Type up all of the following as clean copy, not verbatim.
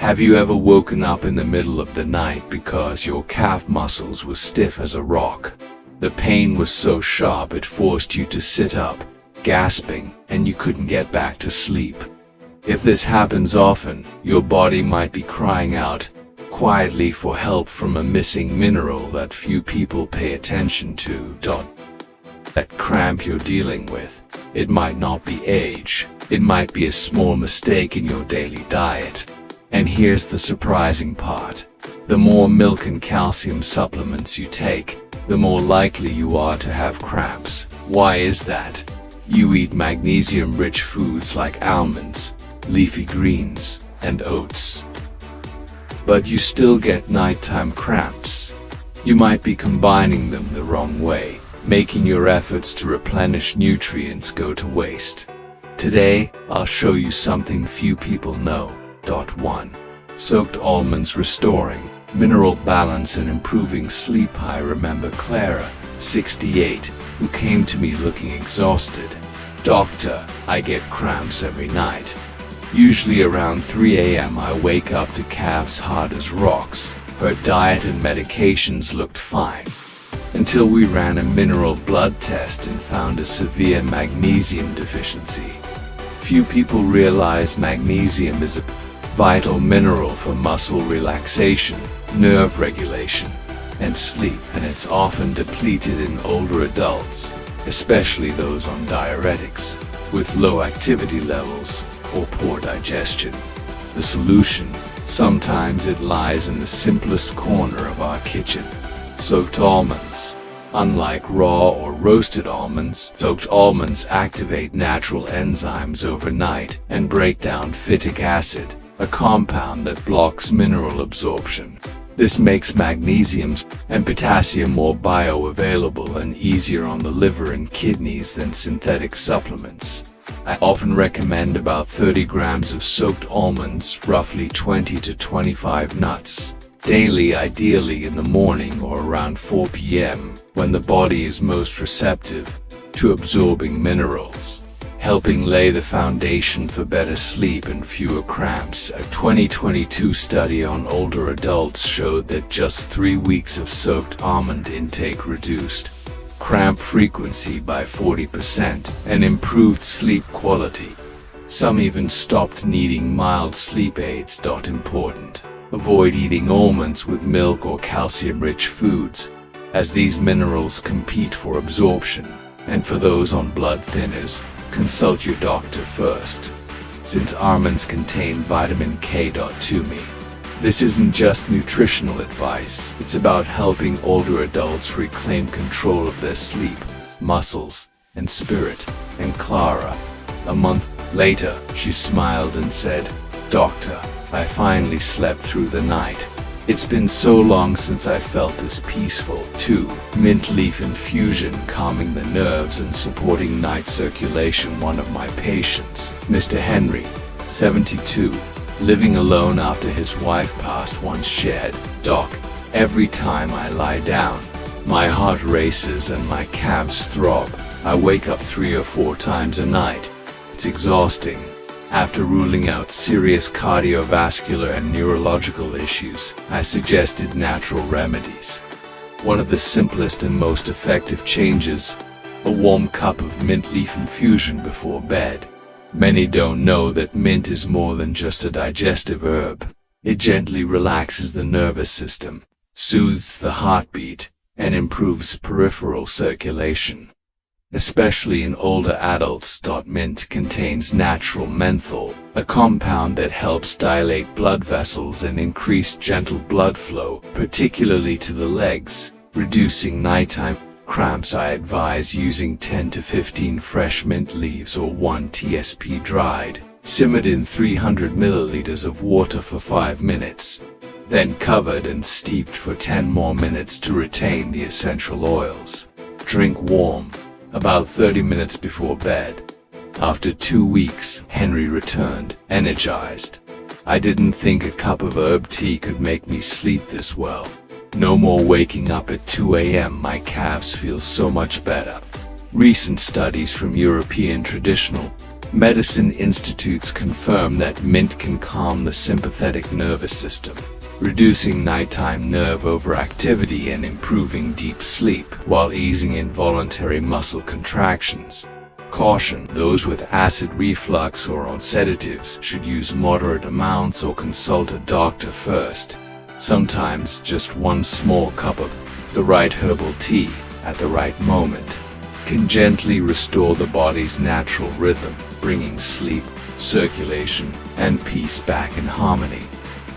Have you ever woken up in the middle of the night because your calf muscles were stiff as a rock? The pain was so sharp it forced you to sit up, gasping, and you couldn't get back to sleep. If this happens often, your body might be crying out quietly for help from a missing mineral that few people pay attention to. That cramp you're dealing with, it might not be age, it might be a small mistake in your daily diet. And here's the surprising part. The more milk and calcium supplements you take, the more likely you are to have cramps. Why is that? You eat magnesium-rich foods like almonds, leafy greens, and oats. But you still get nighttime cramps. You might be combining them the wrong way, making your efforts to replenish nutrients go to waste. Today, I'll show you something few people know. 1. Soaked almonds restoring mineral balance and improving sleep. I remember Clara, 68, who came to me looking exhausted. Doctor, I get cramps every night. Usually around 3 a.m. I wake up to calves hard as rocks. Her diet and medications looked fine, until we ran a mineral blood test and found a severe magnesium deficiency. Few people realize magnesium is a vital mineral for muscle relaxation, nerve regulation, and sleep, and it's often depleted in older adults, especially those on diuretics, with low activity levels or poor digestion. The solution, sometimes it lies in the simplest corner of our kitchen: soaked almonds. Unlike raw or roasted almonds, soaked almonds activate natural enzymes overnight and break down phytic acid, a compound that blocks mineral absorption. This makes magnesium and potassium more bioavailable and easier on the liver and kidneys than synthetic supplements. I often recommend about 30 grams of soaked almonds, roughly 20 to 25 nuts, daily, ideally in the morning or around 4 p.m., when the body is most receptive to absorbing minerals, helping lay the foundation for better sleep and fewer cramps. A 2022 study on older adults showed that just 3 weeks of soaked almond intake reduced cramp frequency by 40% and improved sleep quality. Some even stopped needing mild sleep aids. Important: avoid eating almonds with milk or calcium-rich foods, as these minerals compete for absorption. And for those on blood thinners, consult your doctor first, since almonds contain vitamin K. To me, this isn't just nutritional advice, it's about helping older adults reclaim control of their sleep, muscles, and spirit. And Clara, a month later, she smiled and said, "Doctor, I finally slept through the night. It's been so long since I felt this peaceful." 2. Mint leaf infusion, calming the nerves and supporting night circulation. One of my patients, Mr. Henry, 72, living alone after his wife passed, once shared, "Doc, every time I lie down, my heart races and my calves throb. I wake up 3 or 4 times a night. It's exhausting." After ruling out serious cardiovascular and neurological issues, I suggested natural remedies. One of the simplest and most effective changes: a warm cup of mint leaf infusion before bed. Many don't know that mint is more than just a digestive herb. It gently relaxes the nervous system, soothes the heartbeat, and improves peripheral circulation, especially in older adults. Mint contains natural menthol, a compound that helps dilate blood vessels and increase gentle blood flow, particularly to the legs, reducing nighttime cramps. I advise using 10 to 15 fresh mint leaves or 1 tsp dried, simmered in 300 milliliters of water for 5 minutes, then covered and steeped for 10 more minutes to retain the essential oils. Drink warm, about 30 minutes before bed. After 2 weeks, Henry returned, energized. "I didn't think a cup of herb tea could make me sleep this well. No more waking up at 2 a.m. My calves feel so much better." Recent studies from European traditional Medicine institutes confirm that mint can calm the sympathetic nervous system, reducing nighttime nerve overactivity and improving deep sleep while easing involuntary muscle contractions. Caution: those with acid reflux or on sedatives should use moderate amounts or consult a doctor first. Sometimes just one small cup of the right herbal tea at the right moment can gently restore the body's natural rhythm, bringing sleep, circulation, and peace back in harmony.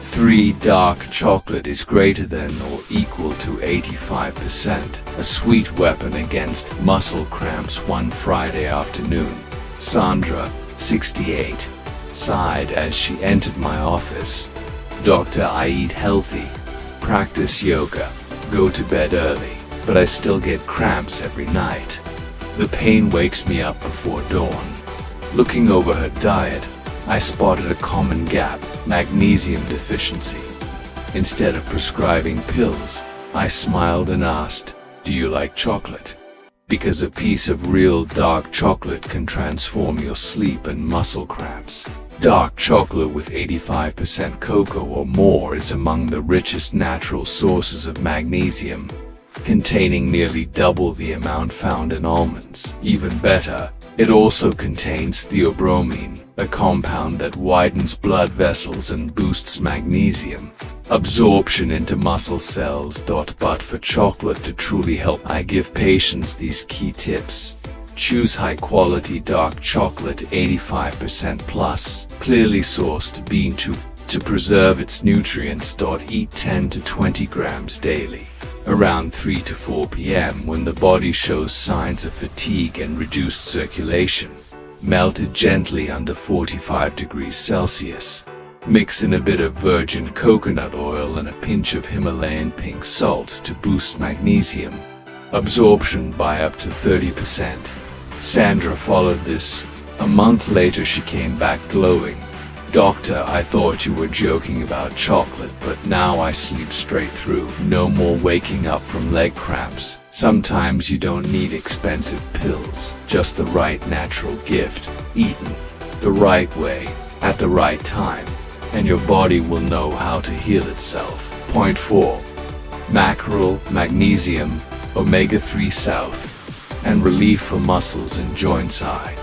3. Dark chocolate is greater than or equal to 85%, a sweet weapon against muscle cramps. One Friday afternoon, Sandra, 68, sighed as she entered my office. "Doctor, I eat healthy, practice yoga, go to bed early, but I still get cramps every night. The pain wakes me up before dawn." Looking over her diet, I spotted a common gap: magnesium deficiency. Instead of prescribing pills, I smiled and asked, "Do you like chocolate? Because a piece of real dark chocolate can transform your sleep and muscle cramps." Dark chocolate with 85% cocoa or more is among the richest natural sources of magnesium, containing nearly double the amount found in almonds. Even better, it also contains theobromine, a compound that widens blood vessels and boosts magnesium absorption into muscle cells. But for chocolate to truly help, I give patients these key tips. Choose high-quality dark chocolate, 85% plus, clearly sourced bean to preserve its nutrients. Eat 10 to 20 grams daily. Around 3 to 4 p.m. when the body shows signs of fatigue and reduced circulation. Melted gently under 45 degrees Celsius. Mix in a bit of virgin coconut oil and a pinch of Himalayan pink salt to boost magnesium absorption by up to 30%. Sandra followed this. A month later she came back glowing. "Doctor, I thought you were joking about chocolate, but now I sleep straight through. No more waking up from leg cramps." Sometimes you don't need expensive pills, just the right natural gift, eaten the right way, at the right time, and your body will know how to heal itself. Point 4. Mackerel, magnesium, omega-3 south, and relief for muscles and joints. I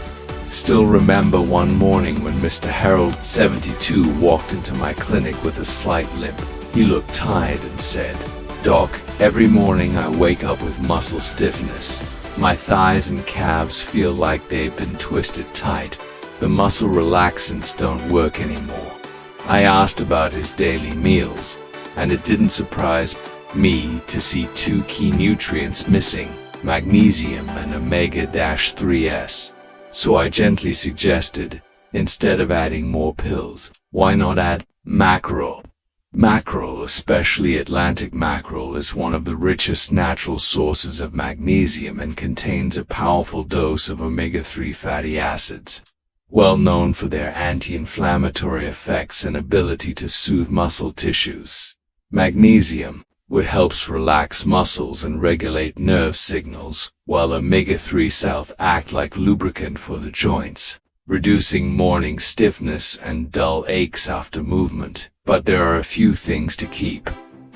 still remember one morning when Mr. Harold, 72, walked into my clinic with a slight limp. He looked tired and said, "Doc, every morning I wake up with muscle stiffness. My thighs and calves feel like they've been twisted tight. The muscle relaxants don't work anymore." I asked about his daily meals, and it didn't surprise me to see two key nutrients missing: magnesium and omega-3s. So I gently suggested, instead of adding more pills, why not add mackerel? Mackerel, especially Atlantic mackerel, is one of the richest natural sources of magnesium and contains a powerful dose of omega-3 fatty acids, well known for their anti-inflammatory effects and ability to soothe muscle tissues. Magnesium, which helps relax muscles and regulate nerve signals, while omega-3 south act like lubricant for the joints, reducing morning stiffness and dull aches after movement. But there are a few things to keep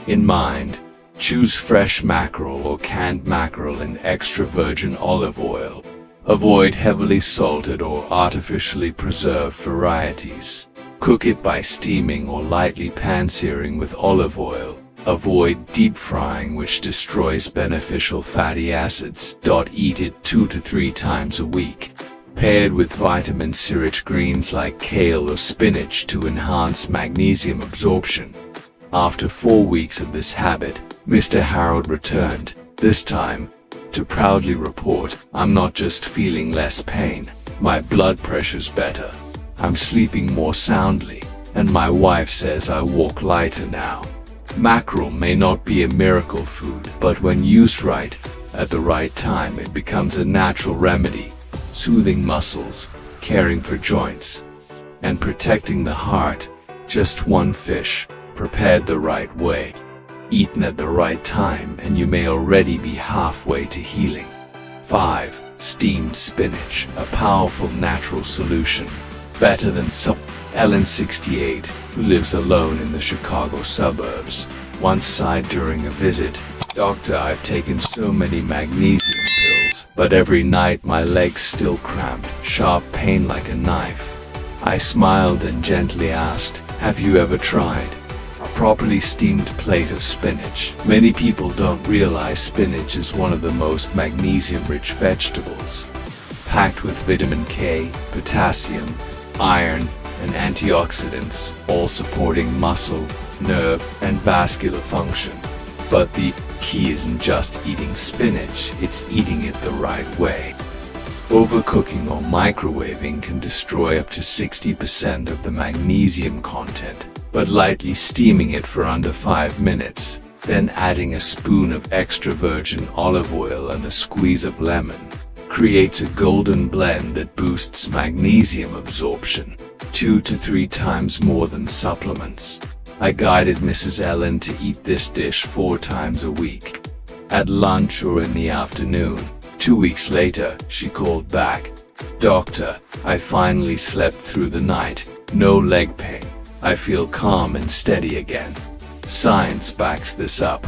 in mind. Choose fresh mackerel or canned mackerel in extra virgin olive oil. Avoid heavily salted or artificially preserved varieties. Cook it by steaming or lightly pan-searing with olive oil. Avoid deep frying, which destroys beneficial fatty acids. Eat it 2 to 3 times a week. Paired with vitamin C-rich greens like kale or spinach to enhance magnesium absorption. After 4 weeks of this habit, Mr. Harold returned, this time to proudly report, "I'm not just feeling less pain, my blood pressure's better. I'm sleeping more soundly, and my wife says I walk lighter now." Mackerel may not be a miracle food, but when used right, at the right time, it becomes a natural remedy, soothing muscles, caring for joints, and protecting the heart. Just one fish, prepared the right way, eaten at the right time, and you may already be halfway to healing. 5. Steamed spinach, a powerful natural solution. Better than Ellen, 68, who lives alone in the Chicago suburbs, once sighed during a visit, "Doctor, I've taken so many magnesium pills, but every night my legs still cramped, sharp pain like a knife." I smiled and gently asked, "Have you ever tried a properly steamed plate of spinach?" Many people don't realize spinach is one of the most magnesium-rich vegetables, packed with vitamin K, potassium, iron, and antioxidants, all supporting muscle, nerve, and vascular function. But the key isn't just eating spinach, it's eating it the right way. Overcooking or microwaving can destroy up to 60% of the magnesium content, but lightly steaming it for under 5 minutes, then adding a spoon of extra virgin olive oil and a squeeze of lemon, creates a golden blend that boosts magnesium absorption 2 to 3 times more than supplements. I guided Mrs. Ellen to eat this dish 4 times a week, at lunch or in the afternoon. 2 weeks later, she called back, "Doctor, I finally slept through the night, no leg pain. I feel calm and steady again." Science backs this up.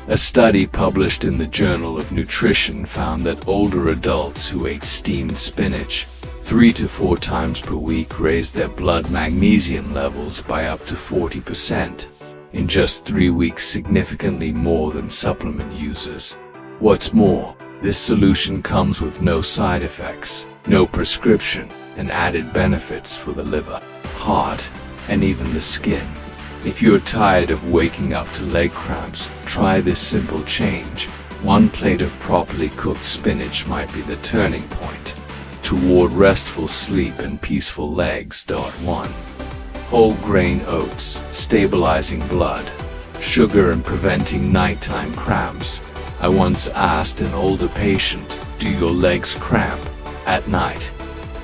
A study published in the Journal of Nutrition found that older adults who ate steamed spinach 3 to 4 times per week raised their blood magnesium levels by up to 40%. In just 3 weeks, significantly more than supplement users. What's more, this solution comes with no side effects, no prescription, and added benefits for the liver, heart, and even the skin. If you're tired of waking up to leg cramps, try this simple change. 1 plate of properly cooked spinach might be the turning point toward restful sleep and peaceful legs. 1. Whole grain oats, stabilizing blood sugar and preventing nighttime cramps. I once asked an older patient, "Do your legs cramp at night?"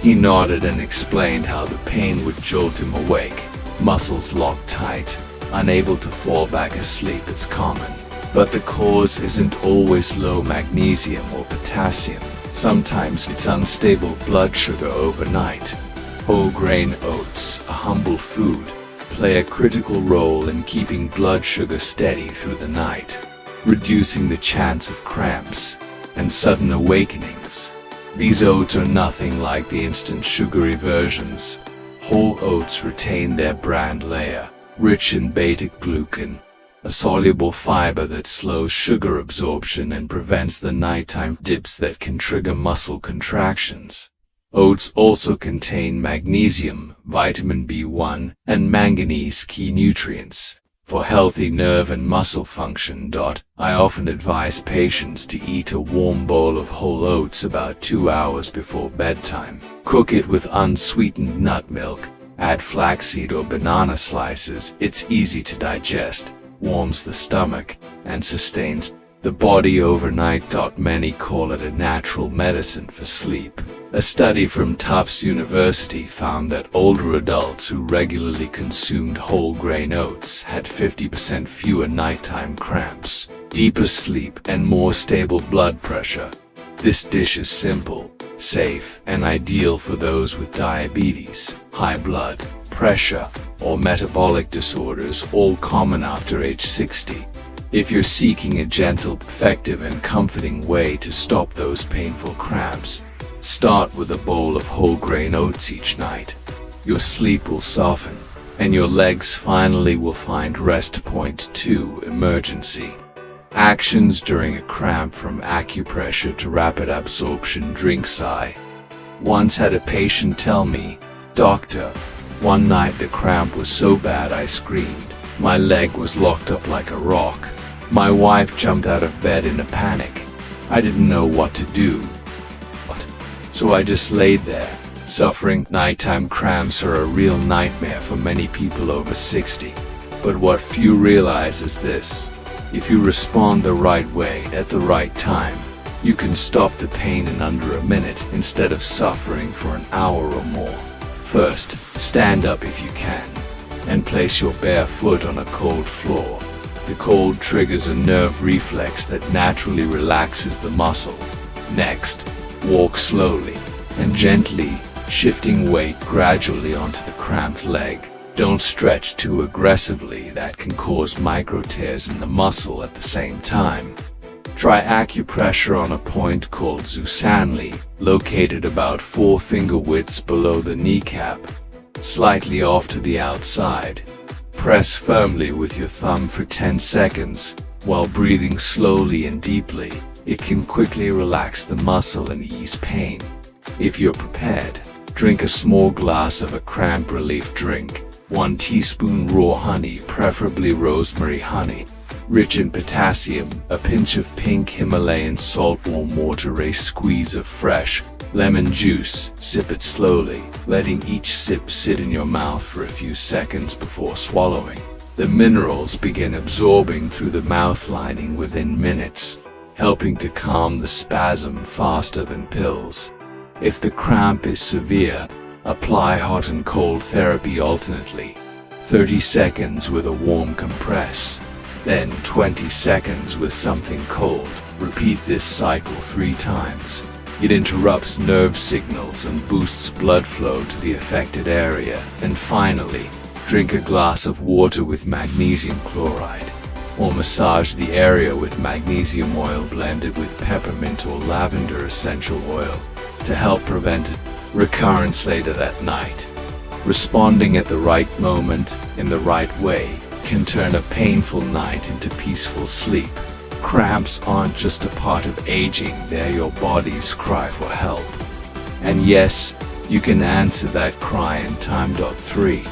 He nodded and explained how the pain would jolt him awake, muscles locked tight, unable to fall back asleep. It's common, but the cause isn't always low magnesium or potassium. Sometimes it's unstable blood sugar overnight. Whole grain oats, a humble food, play a critical role in keeping blood sugar steady through the night, reducing the chance of cramps and sudden awakenings. These oats are nothing like the instant sugary versions. Whole oats retain their bran layer, rich in beta-glucan, a soluble fiber that slows sugar absorption and prevents the nighttime dips that can trigger muscle contractions. Oats also contain magnesium, vitamin B1, and manganese, key nutrients for healthy nerve and muscle function. I often advise patients to eat a warm bowl of whole oats about 2 hours before bedtime. Cook it with unsweetened nut milk, add flaxseed or banana slices. It's easy to digest, warms the stomach, and sustains the body overnight. Many call it a natural medicine for sleep. A study from Tufts University found that older adults who regularly consumed whole grain oats had 50% fewer nighttime cramps, deeper sleep, and more stable blood pressure. This dish is simple, safe, and ideal for those with diabetes, high blood pressure, or metabolic disorders, all common after age 60. If you're seeking a gentle, effective, and comforting way to stop those painful cramps, start with a bowl of whole grain oats each night. Your sleep will soften, and your legs finally will find rest. Point 2. Emergency actions during a cramp, from acupressure to rapid absorption. Drink Sai. Once had a patient tell me, "Doctor, one night the cramp was so bad I screamed. My leg was locked up like a rock. My wife jumped out of bed in a panic. I didn't know what to do. So I just laid there, suffering." Nighttime cramps are a real nightmare for many people over 60. But what few realize is this: if you respond the right way at the right time, you can stop the pain in under a minute instead of suffering for an hour or more. First, stand up if you can, and place your bare foot on a cold floor. The cold triggers a nerve reflex that naturally relaxes the muscle. Next, Walk slowly and gently, shifting weight gradually onto the cramped leg. Don't stretch too aggressively, that can cause micro tears in the muscle at the same time. Try acupressure on a point called Zusanli, located about 4 finger widths below the kneecap, slightly off to the outside. Press firmly with your thumb for 10 seconds, while breathing slowly and deeply. It can quickly relax the muscle and ease pain. If you're prepared, drink a small glass of a cramp relief drink. 1 teaspoon raw honey, preferably rosemary honey, rich in potassium, a pinch of pink Himalayan salt, warm water, a squeeze of fresh lemon juice. Sip it slowly, letting each sip sit in your mouth for a few seconds before swallowing. The minerals begin absorbing through the mouth lining within minutes, helping to calm the spasm faster than pills. If the cramp is severe, apply hot and cold therapy alternately. 30 seconds with a warm compress, then 20 seconds with something cold. Repeat this cycle 3 times. It interrupts nerve signals and boosts blood flow to the affected area. And finally, drink a glass of water with magnesium chloride, or massage the area with magnesium oil blended with peppermint or lavender essential oil to help prevent recurrence later that night. Responding at the right moment, in the right way, can turn a painful night into peaceful sleep. Cramps aren't just a part of aging, they're your body's cry for help. And yes, you can answer that cry in time. 3.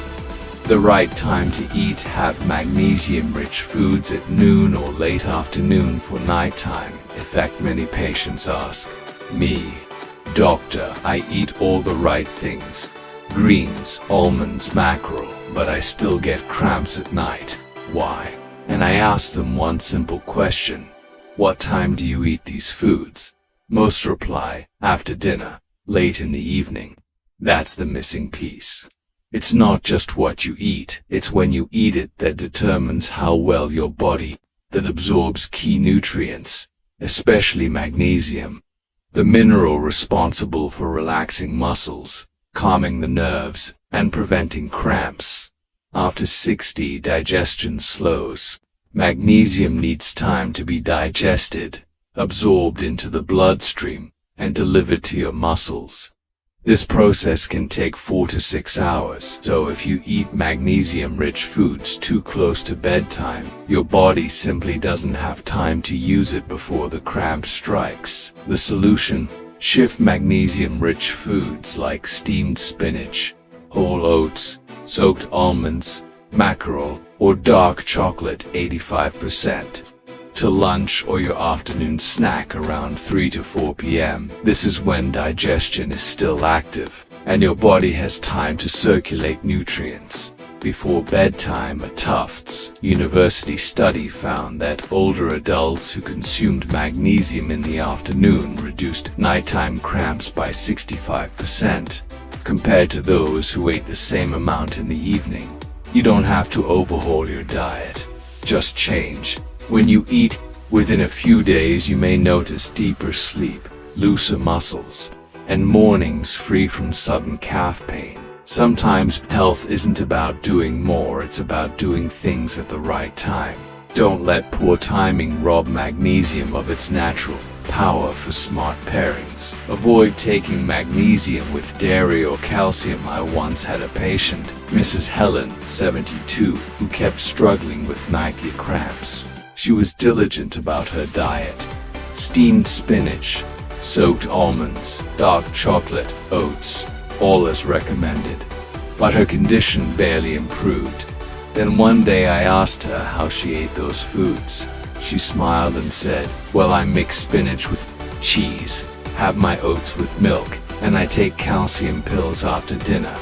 The right time to eat. Have magnesium-rich foods at noon or late afternoon for nighttime. In fact, many patients ask me, "Doctor, I eat all the right things, greens, almonds, mackerel, but I still get cramps at night. Why?" And I ask them one simple question: what time do you eat these foods? Most reply, after dinner, late in the evening. That's the missing piece. It's not just what you eat, it's when you eat it that determines how well your body that absorbs key nutrients, especially magnesium, the mineral responsible for relaxing muscles, calming the nerves, and preventing cramps. After 60, digestion slows. Magnesium needs time to be digested, absorbed into the bloodstream, and delivered to your muscles. This process can take 4 to 6 hours, so if you eat magnesium-rich foods too close to bedtime, your body simply doesn't have time to use it before the cramp strikes. The solution: shift magnesium-rich foods like steamed spinach, whole oats, soaked almonds, mackerel, or dark chocolate 85%. To lunch or your afternoon snack around 3 to 4 p.m. This is when digestion is still active, and your body has time to circulate nutrients. Before bedtime, a Tufts University study found that older adults who consumed magnesium in the afternoon reduced nighttime cramps by 65%, compared to those who ate the same amount in the evening. You don't have to overhaul your diet, just change. When you eat, within a few days you may notice deeper sleep, looser muscles, and mornings free from sudden calf pain. Sometimes health isn't about doing more, it's about doing things at the right time. Don't let poor timing rob magnesium of its natural power for smart pairings. Avoid taking magnesium with dairy or calcium. I once had a patient, Mrs. Helen, 72, who kept struggling with nightly cramps. She was diligent about her diet: steamed spinach, soaked almonds, dark chocolate, oats, all as recommended. But her condition barely improved. Then one day I asked her how she ate those foods. She smiled and said, "Well, I mix spinach with cheese, have my oats with milk, and I take calcium pills after dinner."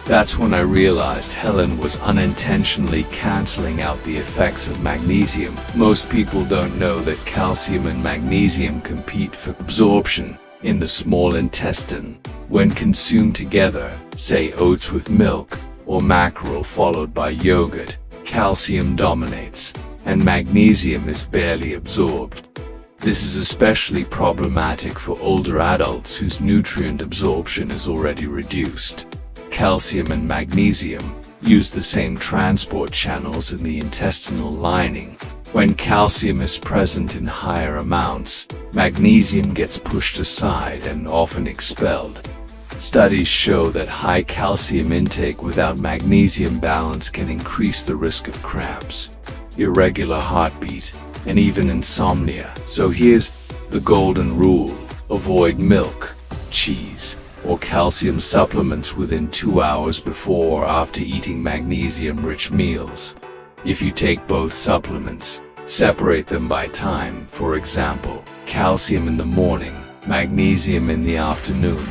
That's when I realized Helen was unintentionally canceling out the effects of magnesium. Most people don't know that calcium and magnesium compete for absorption in the small intestine. When consumed together, say oats with milk, or mackerel followed by yogurt, calcium dominates, and magnesium is barely absorbed. This is especially problematic for older adults whose nutrient absorption is already reduced. Calcium and magnesium use the same transport channels in the intestinal lining. When calcium is present in higher amounts, magnesium gets pushed aside and often expelled. Studies show that high calcium intake without magnesium balance can increase the risk of cramps, irregular heartbeat, and even insomnia. So here's the golden rule: avoid milk, cheese, or calcium supplements within 2 hours before or after eating magnesium-rich meals. If you take both supplements, separate them by time. For example, calcium in the morning, magnesium in the afternoon.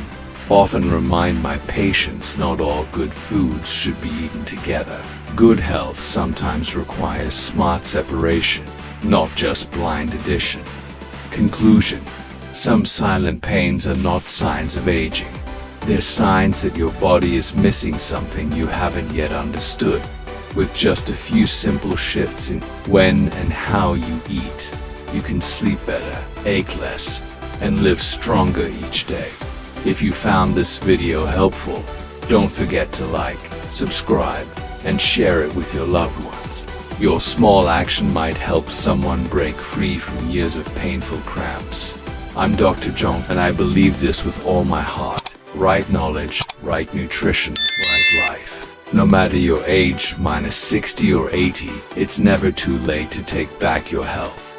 Often remind my patients not all good foods should be eaten together. Good health sometimes requires smart separation, not just blind addition. Conclusion: some silent pains are not signs of aging. They're signs that your body is missing something you haven't yet understood. With just a few simple shifts in when and how you eat, you can sleep better, ache less, and live stronger each day. If you found this video helpful, don't forget to like, subscribe, and share it with your loved ones. Your small action might help someone break free from years of painful cramps. I'm Dr. John, and I believe this with all my heart. Right knowledge, right nutrition, right life. No matter your age, -60 or 80, it's never too late to take back your health.